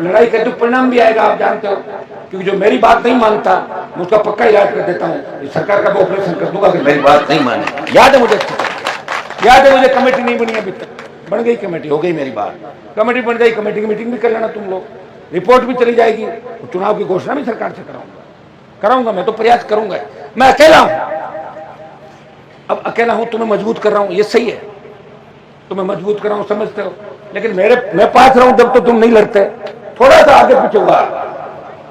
लड़ाई करते तो परिणाम भी आएगा, आप जानते हो। क्योंकि जो मेरी बात नहीं मानता मैं उसका पक्का इलाज कर देता हूँ, सरकार का वो ऑपरेशन कर दूंगा कि मेरी बात नहीं माने। याद है मुझे अच्छी तरह, याद है मुझे। कमेटी नहीं बनी अभी तक, बन गई कमेटी, हो गई मेरी बात, कमेटी बन गई, कमेटी की मीटिंग भी कर लेना तुम लोग, रिपोर्ट भी चली जाएगी, चुनाव की घोषणा भी सरकार से कराऊंगा। मैं तो प्रयास करूंगा। मैं अकेला हूं, अब अकेला हूं, तुम्हें मजबूत कर रहा हूं, ये सही है, तुम्हें मजबूत कर रहा हूं, समझते हो। लेकिन मैं पास रहा हूं जब तो तुम नहीं लड़ते, थोड़ा सा आगे पीछे हुआ,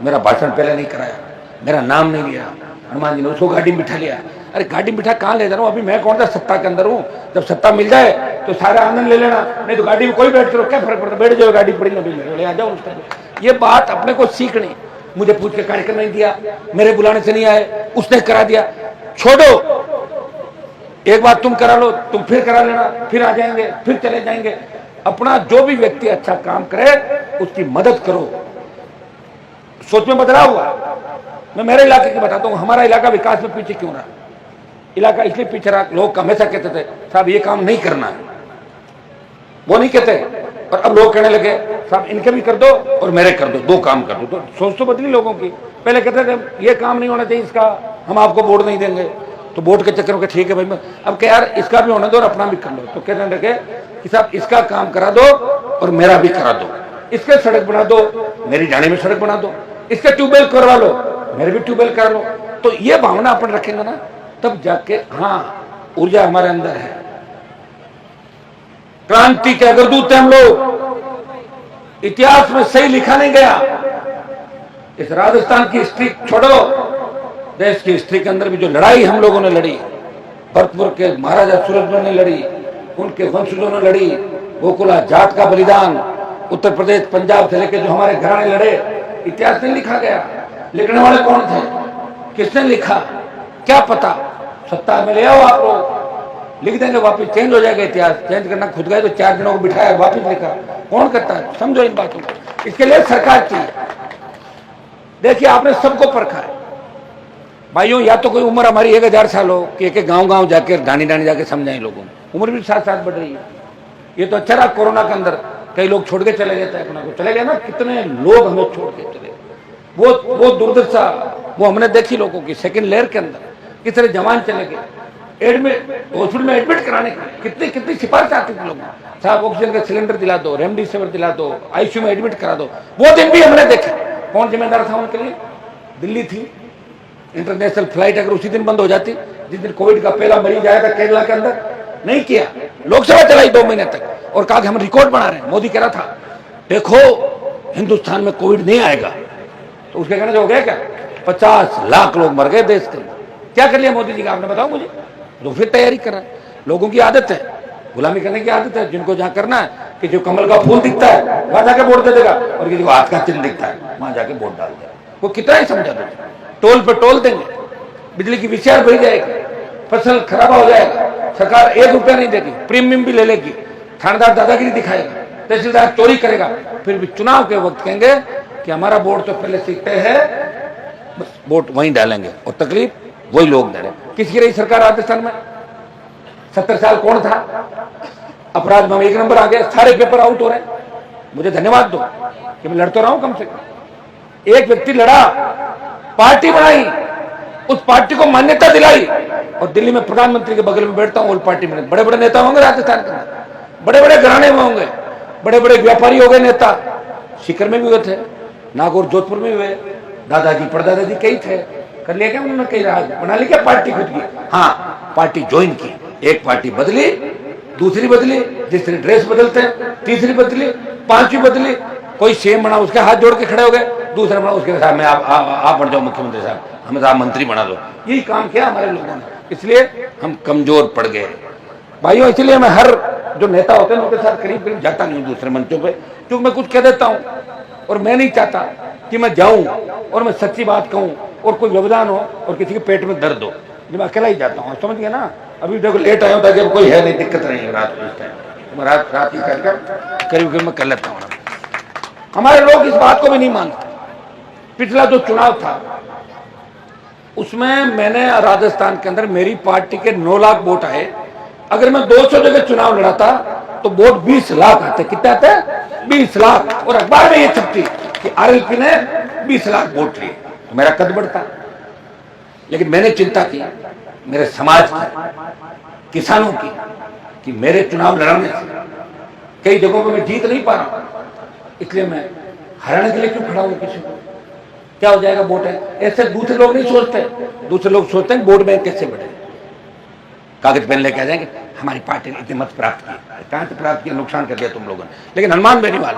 मेरा भाषण पहले नहीं कराया, मेरा नाम नहीं लिया, हनुमान जी ने उसको गाड़ी में बिठा लिया। अरे गाड़ी में बिठा कहाँ ले जा रहा हूँ, अभी मैं कौन सा सत्ता के अंदर हूँ। जब सत्ता मिल जाए तो सारा आनंद ले लेना, नहीं तो गाड़ी में कोई बैठ करो, क्या फर्क पड़ता, बैठ जाओ, गाड़ी पड़ी ना ले आ जाओ उसका। ये बात अपने को सीखनी। मुझे पूछ के कार्यक्रम नहीं दिया, मेरे बुलाने से नहीं आए, उसने करा दिया, छोड़ो। एक बार तुम करा लो, तुम फिर करा लेना, फिर आ जाएंगे, फिर चले जाएंगे। अपना जो भी व्यक्ति अच्छा काम करे उसकी मदद करो। सोच में बदलाव हुआ। मैं मेरे इलाके की बताता हूँ, हमारा इलाका विकास में पीछे क्यों रहा। इलाका इसलिए पीछे रहा, लोग हमेशा कहते थे साहब ये काम नहीं करना है, वो नहीं कहते, और अब लोग कहने लगे साहब इनके भी कर दो और मेरे कर दो, दो काम कर दो। तो सोच तो बदली लोगों की। पहले कहते थे ये काम नहीं होना चाहिए इसका, हम आपको वोट नहीं देंगे, तो वोट के चक्कर में ठीक है भाई, अब क्या यार इसका भी होने दो और अपना भी कर लो। तो कहने लगे कि साहब इसका काम करा दो और मेरा भी करा दो, इसके सड़क बना दो, मेरी जाने में सड़क बना दो, इसके ट्यूबवेल करवा लो, मेरे भी ट्यूबवेल करा लो। तो ये भावना अपन रखेंगे ना, तब जाके हाँ ऊर्जा हमारे अंदर है। क्रांति के अग्रदूत हैं हम लोग, इतिहास में सही लिखा नहीं गया। इस राजस्थान की हिस्ट्री छोड़ो, देश की हिस्ट्री के अंदर भी जो लड़ाई हम लोगों ने लड़ी, भरतपुर के महाराजा सूरजमल ने लड़ी, उनके वंशजों ने लड़ी, गोकुला जाट का बलिदान, उत्तर प्रदेश पंजाब से लेकर जो हमारे घराने लड़े, इतिहास नहीं लिखा गया। लिखने वाले कौन थे, किसने लिखा, क्या पता। सत्ता में ले आओ आप लोग, लिख देंगे, वापिस चेंज हो जाएगा इतिहास। चेंज करना खुद गए तो 4 जनों को बिठाया, वापिस लिखा, कौन करता है। समझो इन बातों को, इसके लिए सरकार चाहिए। देखिए आपने सबको परखा है भाइयों, या तो कोई उम्र हमारी 1000 साल हो कि एक गांव गांव जाके ढानी ढानी जाके समझाएं लोगों को, उम्र भी साथ साथ बढ़ रही है। ये तो अच्छा रहा कोरोना के अंदर कई लोग छोड़ के चले गए थे, अपना को चले गए ना, कितने लोग हमें छोड़ के चले गए, वो दुर्दशा वो हमने देखी लोगों की। सेकंड लेयर के अंदर किस तरह जवान चले गए, एडमिट हॉस्पिटल में एडमिट कराने के कितनी सिफारिश आती थी लोगों, साहब ऑक्सीजन का सिलेंडर दिला दो, रेमडेसिविर दिला दो, आईसीयू में एडमिट करा दो। वो दिन भी हमने देखे। कौन जिम्मेदार था उनके लिए, दिल्ली थी। इंटरनेशनल फ्लाइट अगर उसी दिन बंद हो जाती, जिस दिन कोविड का पहला मरीज आया था केरला के अंदर, नहीं किया, लोकसभा चलाई 2 महीने तक, और कहा कि हम रिकॉर्ड बना रहे हैं। मोदी कह रहा था देखो हिंदुस्तान में कोविड नहीं आएगा, तो उसके कहने से हो गया क्या, 50 लाख लोग मर गए देश के। क्या कर लिया मोदी जी का, आपने बताओ मुझे। तो फिर तैयारी करा। लोगों की आदत है, गुलामी करने की आदत है। जिनको जहां करना है कि जो कमल का फूल दिखता है वहां जाके वोट दे देगा, और किसी को हाथ का चिन्ह दिखता है वहां जाके वोट डाल देगा। वो कितना ही समझा दो, टोल पे टोल देंगे, बिजली की विचार बढ़ जाएगी, फसल खराब हो जाएगा, सरकार 1 रुपया नहीं देगी, प्रीमियम भी ले लेगी, थानेदार दादागिरी दिखाएगा, तहसीलदार चोरी करेगा, फिर भी चुनाव के वक्त कहेंगे कि हमारा वोट तो पहले सीखते हैं, बस वोट वहीं डालेंगे, और तकलीफ वही लोग दे रहे। किसकी रही सरकार राजस्थान में? 70 साल कौन था? अपराध में 1 नंबर आ गया, सारे पेपर आउट हो रहे। मुझे धन्यवाद दो कि मैं लड़ता रहा हूं, कम से कम एक व्यक्ति लड़ा, पार्टी बनाई, उस पार्टी को मान्यता दिलाई, और दिल्ली में प्रधानमंत्री के बगल में बैठता हूं, उस पार्टी में बड़े बड़े नेता होंगे राजस्थान के अंदर, बड़े बड़े घराने में होंगे, बड़े बड़े व्यापारी हो गए नेता। सीकर में भी हुए थे, नागौर जोधपुर में हुए, दादाजी परदादाजी कई थे। कर लिया क्या उन्होंने, कई राज बना ली क्या पार्टी खुद की? हाँ, पार्टी ज्वाइन की, एक पार्टी बदली, दूसरी बदली, तीसरी ड्रेस बदलते हैं, तीसरी बदली, 5वीं बदली, कोई सीएम बना उसके हाथ जोड़ के खड़े हो गए, दूसरा बना उसके साथ में आप बन जाओ मुख्यमंत्री साहब, हमें आप मंत्री बना दो। यही काम किया हमारे लोगों ने, इसलिए हम कमजोर पड़ गए भाइयों। इसलिए मैं हर जो नेता होते हैं उनके साथ करीब करीब जाता नहीं हूँ दूसरे मंचों पे, क्योंकि मैं कुछ कह देता हूँ और मैं नहीं चाहता कि मैं जाऊं और मैं सच्ची बात कहूं और कोई व्यवधान हो और किसी के पेट में दर्द हो। मैं अकेला ही जाता हूँ, समझ गया ना। अभी देखो लेट आया होता है, कोई है नहीं, दिक्कत नहीं है रात को, इस टाइम रात ही कर करीब करीब मैं कर लेता हूँ। हमारे लोग इस बात को भी नहीं मानते। पिछला जो चुनाव था उसमें मैंने राजस्थान के अंदर मेरी पार्टी के 9 लाख वोट आए। अगर मैं 200 जगह चुनाव लड़ा था तो वोट 20 लाख आते। कितने आते? 20 लाख, और अखबार में ये छपती कि आरएलपी ने 20 लाख वोट लिए, तो मेरा कद बढ़ता। लेकिन मैंने चिंता की मेरे समाज की, किसानों की, कि मेरे चुनाव लड़ने से कई जगहों पर मैं जीत नहीं पा रहा, इसलिए मैं हराने के लिए क्यों खड़ा हूं किसी को, क्या हो जाएगा वोट है। ऐसे दूसरे लोग नहीं सोचते, दूसरे लोग सोचते हैं वोट बैंक कैसे बढ़े, कागज पेन लेके आ जाएंगे, हमारी पार्टी ने इतने मत प्राप्त किए, कहां से प्राप्त किया, नुकसान कर दिया तुम लोगों ने। लेकिन हनुमान बेनीवाल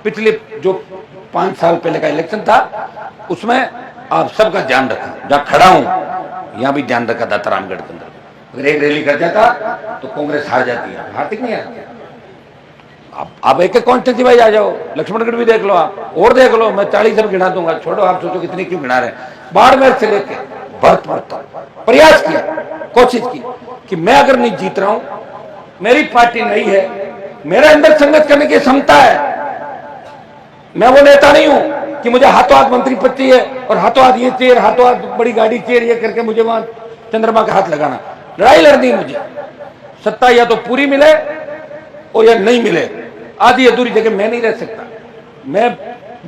पिछले जो 5 साल पहले का इलेक्शन था उसमें आप सबका ध्यान रखा, जहां खड़ा हूं यहां भी ध्यान रखा था रामगढ़ के अंदर। अगर एक रैली कर जाता तो कांग्रेस हार जाती है, हारती नहीं हारती। आप एक एक कॉन्स्टिट्यूंसी वाइज आ जाओ, लक्ष्मणगढ़ भी देख लो, आप और देख लो, मैं 40 सब गिना दूंगा, छोड़ो आप सोचो कितनी क्यों गिना रहे। बाड़मेर से लेके भरतपुर तक प्रयास किया, कोशिश की कि मैं अगर नहीं जीत रहा हूं, मेरी पार्टी नहीं है, मेरे अंदर संघर्ष करने की क्षमता है, मैं वो नेता नहीं हूं कि मुझे हाथों हाथ मंत्री पद चाहिए और हाथों हाथ ये चाहिए, हाथों हाथ बड़ी गाड़ी चाहिए, ये करके मुझे वहां चंद्रमा का हाथ लगाना। लड़ाई लड़नी मुझे, सत्ता या तो पूरी मिले और या नहीं मिले, आधी अधूरी जगह मैं नहीं रह सकता। मैं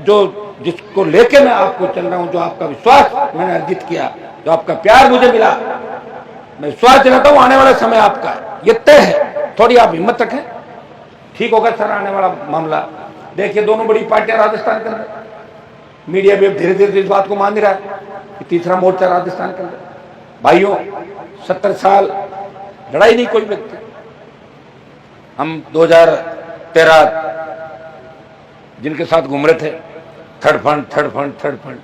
जो जिसको लेके मैं आपको चल रहा हूं, जो आपका विश्वास मैंने अर्जित किया, जो आपका प्यार मुझे मिला, मैं विश्वास दिलाता हूं आने वाला समय आपका ये तय है। थोड़ी आप हिम्मत रखें, ठीक होगा सर आने वाला मामला। देखिए दोनों बड़ी पार्टियां राजस्थान के अंदर, मीडिया भी धीरे धीरे इस बात को मान रहा है कि तीसरा मोर्चा राजस्थान के अंदर। भाइयों 70 साल लड़ाई नहीं कोई व्यक्ति, हम 2013 जिनके साथ घूम रहे थे, थर्ड फंड,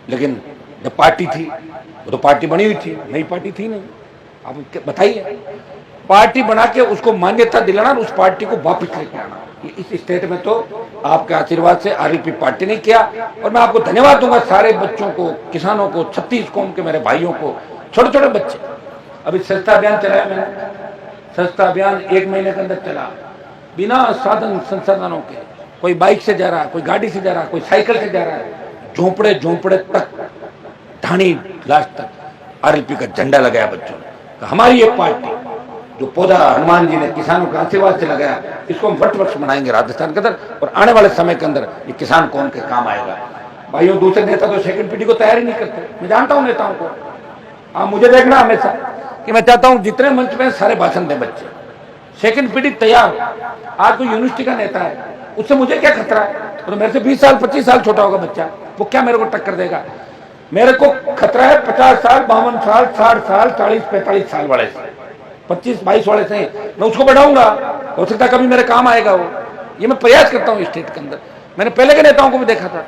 लेकिन जब पार्टी थी वो तो पार्टी बनी हुई थी, नई पार्टी थी नहीं। आप बताइए, पार्टी बना के उसको मान्यता दिलाना और उस पार्टी को वापस लेके आना, इस स्टेट में तो आपके आशीर्वाद से आरएलपी पार्टी ने किया। और मैं आपको धन्यवाद दूंगा सारे बच्चों को, किसानों को, 36 कौम के मेरे भाइयों को, छोटे छोटे बच्चे। अभी सस्ता अभियान चलाया मैंने, सस्ता अभियान 1 महीने के अंदर चला, बिना साधन संसाधनों के, कोई बाइक से जा रहा है, कोई गाड़ी से जा रहा है, कोई साइकिल से जा रहा है, झोंपड़े तक, ढाणी लास्ट तक आरएलपी का झंडा लगाया बच्चों ने। हमारी ये पार्टी जो पौधा हनुमान जी ने किसानों के आशीर्वाद से लगाया, इसको हम वट बनाएंगे राजस्थान के अंदर, और आने वाले समय के अंदर ये किसान कौन के काम आएगा। भाइयों दूसरे नेता तो सेकंड पीढ़ी को तैयार ही नहीं करते, मैं जानता हूं नेताओं को। आप मुझे देखना हमेशा कि मैं चाहता हूं जितने मंच में सारे भाषण दें बच्चे, सेकंड पीढ़ी तैयार। आज कोई यूनिवर्सिटी का नेता है, उससे मुझे क्या खतरा है, तो मेरे से 20 साल 25 साल छोटा होगा बच्चा, वो क्या मेरे को टक्कर देगा। मेरे को खतरा है 50 साल 52 साल 60 साल 40 45 साल वाले से, 25-22 वाले से मैं उसको बढ़ाऊंगा, हो सकता है कभी मेरे काम आएगा वो। ये मैं प्रयास करता हूँ स्टेट के अंदर। मैंने पहले के नेताओं को भी देखा था,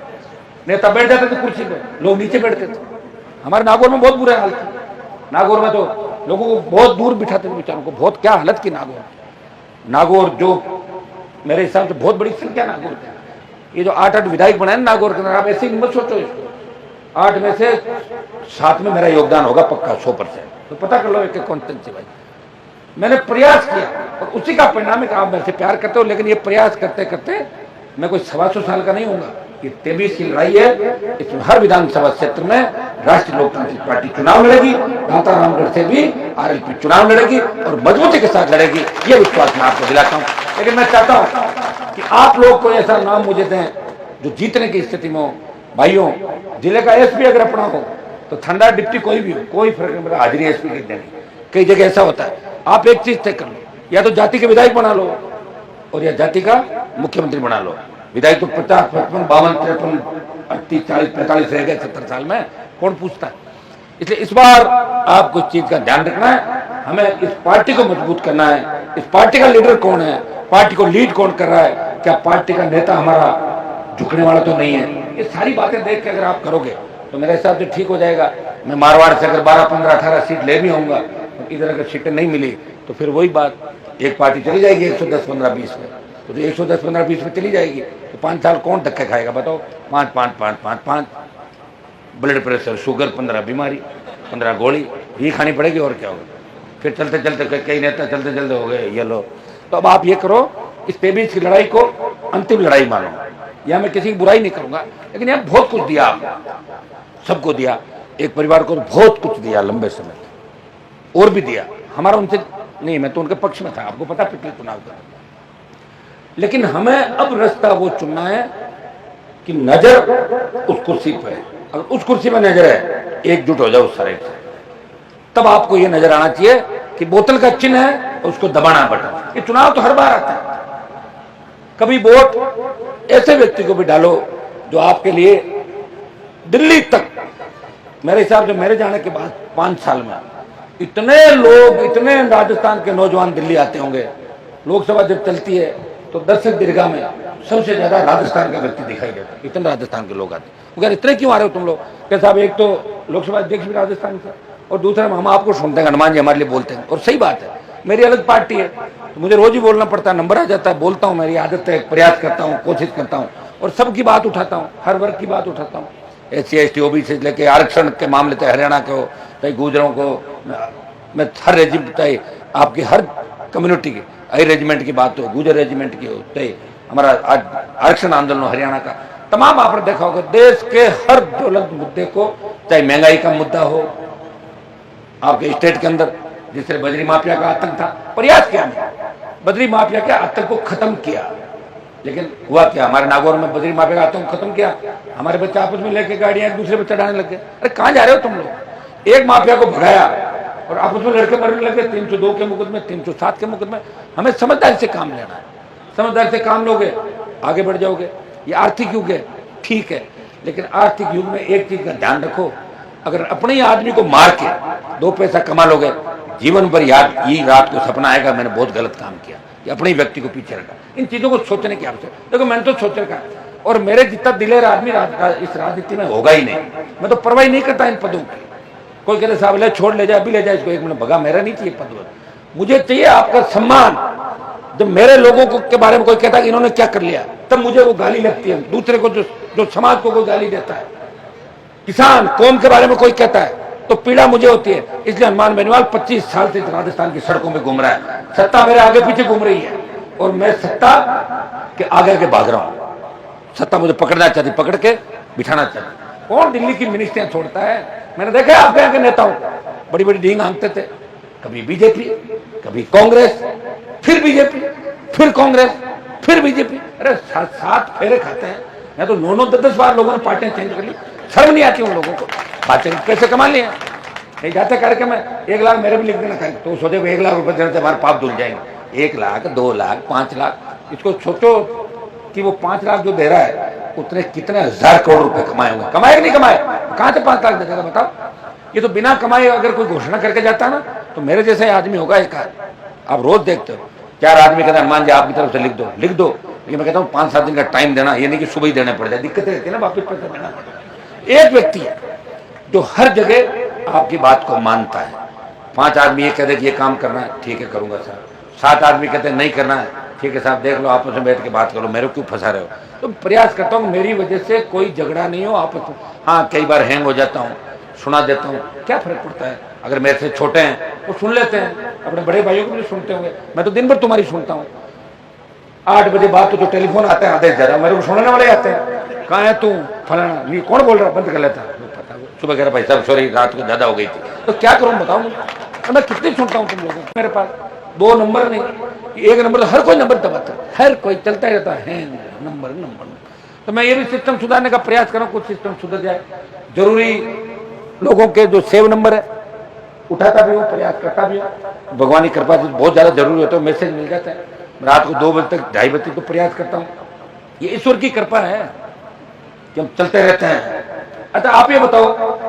नेता बैठ जाते थे कुर्सी पे, लोग नीचे बैठते थे। हमारे नागौर में बहुत बुरा हाल था, नागौर में तो लोगों को बहुत दूर बिठाते थे बेचारों को, बहुत क्या हालत की नागौर जो मेरे हिसाब से बहुत बड़ी संख्या नागौर की। ये जो 8 विधायक बनाए नागौर के अंदर, आप ऐसे ही मत सोचो इसको, 8 में से 7 में मेरा योगदान होगा पक्का 100%, तो पता कर लो एक कॉन्स्टिट्यूंसी भाई। मैंने प्रयास किया और उसी का परिणाम है कि आप मेरे से प्यार करते हो, लेकिन ये प्रयास करते करते मैं कोई 125 साल का नहीं होऊंगा। ये 23 की लड़ाई है, इसमें हर विधानसभा क्षेत्र में राष्ट्रीय लोकतांत्रिक पार्टी चुनाव लड़ेगी, दाता रामगढ़ से भी आरएलपी चुनाव लड़ेगी और मजबूती के साथ लड़ेगी, ये विश्वास मैं आपको दिलाता हूँ। लेकिन मैं चाहता हूँ कि आप लोग कोई ऐसा नाम मुझे दें जो जीतने की स्थिति में हो। भाइयों जिले का एसपी अगर अपना हो तो ठंडा डिप्टी कोई भी हो, कोई फर्क नहीं पड़ता, हाजिरी एसपी की देनी। कई जगह ऐसा होता है, आप एक चीज तय कर लो, या तो जाति के विधायक बना लो और या जाति का मुख्यमंत्री बना लो। विधायक तो 50, 55, 52, 53, 38, 40, 45 रह गए 70 साल में, कौन पूछता है। इसलिए इस बार आपको इस चीज का ध्यान रखना है, हमें इस पार्टी को मजबूत करना है। इस पार्टी का लीडर कौन है, पार्टी को लीड कौन कर रहा है, क्या पार्टी का नेता हमारा झुकने वाला तो नहीं है। ये सारी बातें देख के अगर आप करोगे तो मेरे हिसाब से ठीक हो जाएगा। मैं मारवाड़ से अगर 12, 15, 18 सीट ले भी होऊंगा, इधर अगर सीटें नहीं मिली तो फिर वही बात, एक पार्टी चली जाएगी 110, 15, 20 में, तो 110, 15, 20 में चली जाएगी तो 5 साल कौन धक्के खाएगा बताओ। 5 ब्लड प्रेशर, शुगर, 15 बीमारी, 15 गोली ये खानी पड़ेगी और क्या होगा। फिर चलते चलते कई नेता चलते चलते हो गए ये लो। तो अब आप ये करो, इस 23 की लड़ाई को अंतिम लड़ाई मानो। यह मैं किसी की बुराई नहीं करूंगा, लेकिन यह बहुत कुछ दिया आपको, सबको दिया, एक परिवार को बहुत कुछ दिया लंबे समय, और भी दिया। हमारा उनसे नहीं, मैं तो उनके पक्ष में था, आपको पता पिछले चुनाव का। लेकिन हमें अब रास्ता वो चुनना है कि नजर उस कुर्सी पे है। अगर उस कुर्सी पे नजर है, एकजुट हो जाओ उस सारे से, तब आपको ये नजर आना चाहिए कि बोतल का चिन्ह है, उसको दबाना बटन। ये चुनाव तो हर बार आता है। कभी वोट ऐसे व्यक्ति को भी डालो जो आपके लिए दिल्ली तक, मेरे हिसाब से मेरे जाने के बाद 5 साल में इतने लोग, इतने राजस्थान के नौजवान दिल्ली आते होंगे। लोकसभा जब चलती है तो दर्शक दीर्घा में सबसे ज्यादा राजस्थान का व्यक्ति दिखाई देता है। इतने राजस्थान के लोग आते हैं। अगर इतने क्यों आ रहे हो तुम लोग? क्या साहब, एक तो लोकसभा अध्यक्ष भी राजस्थान से, और दूसरा हम आपको सुनते हैं, हनुमान जी हमारे लिए बोलते हैं। और सही बात है, मेरी अलग पार्टी है तो मुझे रोज ही बोलना पड़ता है, नंबर आ जाता है, बोलता हूँ, मेरी आदत है, प्रयास करता हूँ, कोशिश करता हूँ और सबकी बात उठाता हूँ, हर वर्ग की बात उठाता हूँ। SC ST OBC से लेके आरक्षण के मामले तय हरियाणा के हो, चाहे गुजरों को, मैं हर रेजिमेंट तय, आपकी हर कम्युनिटी की, आई रेजिमेंट की बात हो, गुजर रेजिमेंट की हो, तय हमारा आज आरक्षण आंदोलन हो हरियाणा का, तमाम आपने देखा होगा देश के हर ज्वलंत मुद्दे को, चाहे महंगाई का मुद्दा हो आपके स्टेट के अंदर, जिससे बजरी माफिया का आतंक था, प्रयास किया हमने, बजरी माफिया के आतंक को खत्म किया। लेकिन हुआ क्या, हमारे नागौर में बजरी माफिया का आतंक खत्म किया, हमारे बच्चे आपस में लेके गाड़ियां एक दूसरे पर चढ़ाने लग गए। अरे कहां जा रहे हो तुम लोग? एक माफिया को भगाया और आपस में लड़के मरने लगे, 302 के मुकदमे, 307 के मुकदमे। हमें समझदारी से काम लेना है, समझदारी से काम लोगे आगे बढ़ जाओगे। ये आर्थिक युग है, ठीक है, लेकिन आर्थिक युग में एक चीज का ध्यान रखो, अगर अपने ही आदमी को मार के 2 पैसा कमा लोगे, जीवन भर याद ये रात को सपना आएगा मैंने बहुत गलत काम किया, कि अपने ही व्यक्ति को पीछे रखा। इन चीजों को सोचने की आवश्यकता। देखो मैंने तो सोच रखा, और मेरे जितना दिलेर आदमी इस राजनीति में होगा ही नहीं। मैं तो परवाही नहीं करता इन पदों की। कोई कहते साहब ले छोड़ ले जाए, अभी ले जाए इसको, 1 मिनट भगा, मेरा नहीं चाहिए पद। मुझे चाहिए आपका सम्मान। जब मेरे लोगों को के बारे में कोई कहता है कि इन्होंने क्या कर लिया, तब मुझे वो गाली लगती है। दूसरे को जो समाज को कोई गाली देता है, किसान कौम के बारे में कोई कहता है, तो पीड़ा मुझे होती है। इसलिए हनुमान बेनीवाल 25 साल से राजस्थान की सड़कों में घूम रहा है। सत्ता मेरे आगे पीछे घूम रही है और मैं सत्ता के आगे भाग रहा हूं। सत्ता मुझे पकड़ना चाहती, पकड़ के बिठाना चाहती। कौन दिल्ली की मिनिस्ट्रियां छोड़ता है? मैंने देखा आपके यहाँ के नेताओं बड़ी बड़ी डींग हाँकते थे, कभी बीजेपी, कभी कांग्रेस, फिर बीजेपी, फिर कांग्रेस, फिर बीजेपी। अरे 7 फेरे खाते हैं। मैं तो 9 10 बार लोगों ने पार्टियां चेंज कर ली। शर्म नहीं आती उन लोगों को। बातें पैसे कमा लिए, नहीं जाते कार्यक्रम में 1 लाख मेरे भी लिख देना कर, तो सोचे 1 लाख रुपए देने से हमारे पाप धुल जाएंगे। 1 लाख, 2 लाख, 5 लाख, इसको सोचो कि वो 5 लाख जो दे रहा है उतने कितने 1000 करोड़ रुपए कमाए होंगे। कमाए कि नहीं कमाए? कहां से 5 लाख दे देगा बताओ? ये तो बिना कमाए अगर कोई घोषणा करके जाता ना, तो मेरे जैसे आदमी होगा एक आध। आप रोज देखते हो 4 आदमी कहते हैं हनुमान जी आपकी तरफ से लिख दो, लिख दो। लेकिन मैं कहता हूँ 5-7 दिन का टाइम देना, ये नहीं कि सुबह ही देने पड़ जाए। दिक्कत रहती है ना, वापिस पैसा देना पड़ता है। एक व्यक्ति है जो हर जगह आपकी बात को मानता है। 5 आदमी ये कहते कि ये काम करना है, ठीक है करूंगा साहब। 7 आदमी कहते हैं नहीं करना है, ठीक है साहब देख लो, आपस में बैठ के बात करो, मेरे को क्यों फंसा रहे हो? तो प्रयास करता हूँ मेरी वजह से कोई झगड़ा नहीं हो आपस में। हाँ कई बार हैंग हो जाता हूँ, सुना देता हूँ, क्या फर्क पड़ता है? अगर मेरे से छोटे हैं वो सुन लेते हैं, अपने बड़े भाइयों को भी सुनते होंगे। मैं तो दिन भर तुम्हारी सुनता हूँ। 8 बजे बाद तो जो टेलीफोन आता है आधे ज्यादा मेरे को सुनने वाले आते हैं। कहाँ है तू फलाना, ये कौन बोल रहा, बंद कर लेता। सुबह कह रहा भाई साहब सॉरी रात को ज्यादा हो गई थी। तो क्या करूं बताओ मुझे? मैं कितनी सुनता हूं तुम लोगों को। मेरे पास 2 नंबर नहीं, 1 नंबर तो हर कोई नंबर दबाता है, हर कोई चलता ही रहता है नंबर नंबर। तो मैं ये भी सिस्टम सुधारने का प्रयास कर रहा हूं, कुछ सिस्टम सुधर जाए। जरूरी लोगों के जो सेव नंबर है उठाता भी हूँ, प्रयास करता भी हूँ। भगवान की कृपा से बहुत ज्यादा जरूरी होता है, मैसेज मिल जाता है। रात को 2 बजे तक 2:30 बजे तो प्रयास करता हूँ। ये ईश्वर की कृपा है कि हम चलते रहते हैं। अच्छा आप ये बताओ,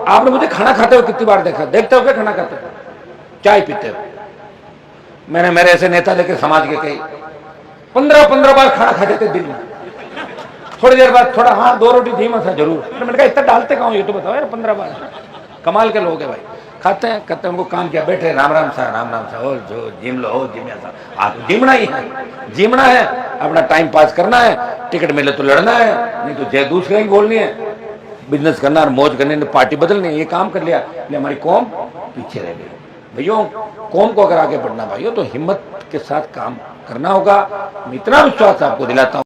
आपने मुझे खाना खाते हुए कितनी बार देखा? देखते हो क्या खाना खाते हो? चाय पीते हो? मैंने मेरे ऐसे नेता देखे समाज के कई 15 बार खाना खाते थे दिन में। थोड़ी देर बाद थोड़ा हाँ 2 रोटी धीमा सा जरूर। मैंने कहा इतना डालते कहाँ हो? ये तो बताओ यार, 15 बार। कमाल के लोग है भाई। खाते हैं, करते हैं, उनको काम किया, बैठे राम राम सा हो जो जिम लो हो जिम सा। आप जिमना ही है, जिमना है, अपना टाइम पास करना है। टिकट मिले तो लड़ना है, नहीं तो जय दूसरे ही बोलनी है। बिजनेस करना और मौज करने, पार्टी बदलनी, ये काम कर लिया, हमारी कौम पीछे रह गई। भैया कौम को अगर आगे बढ़ना भाइयों तो हिम्मत के साथ काम करना होगा। मैं इतना विश्वास आपको दिलाता हूँ।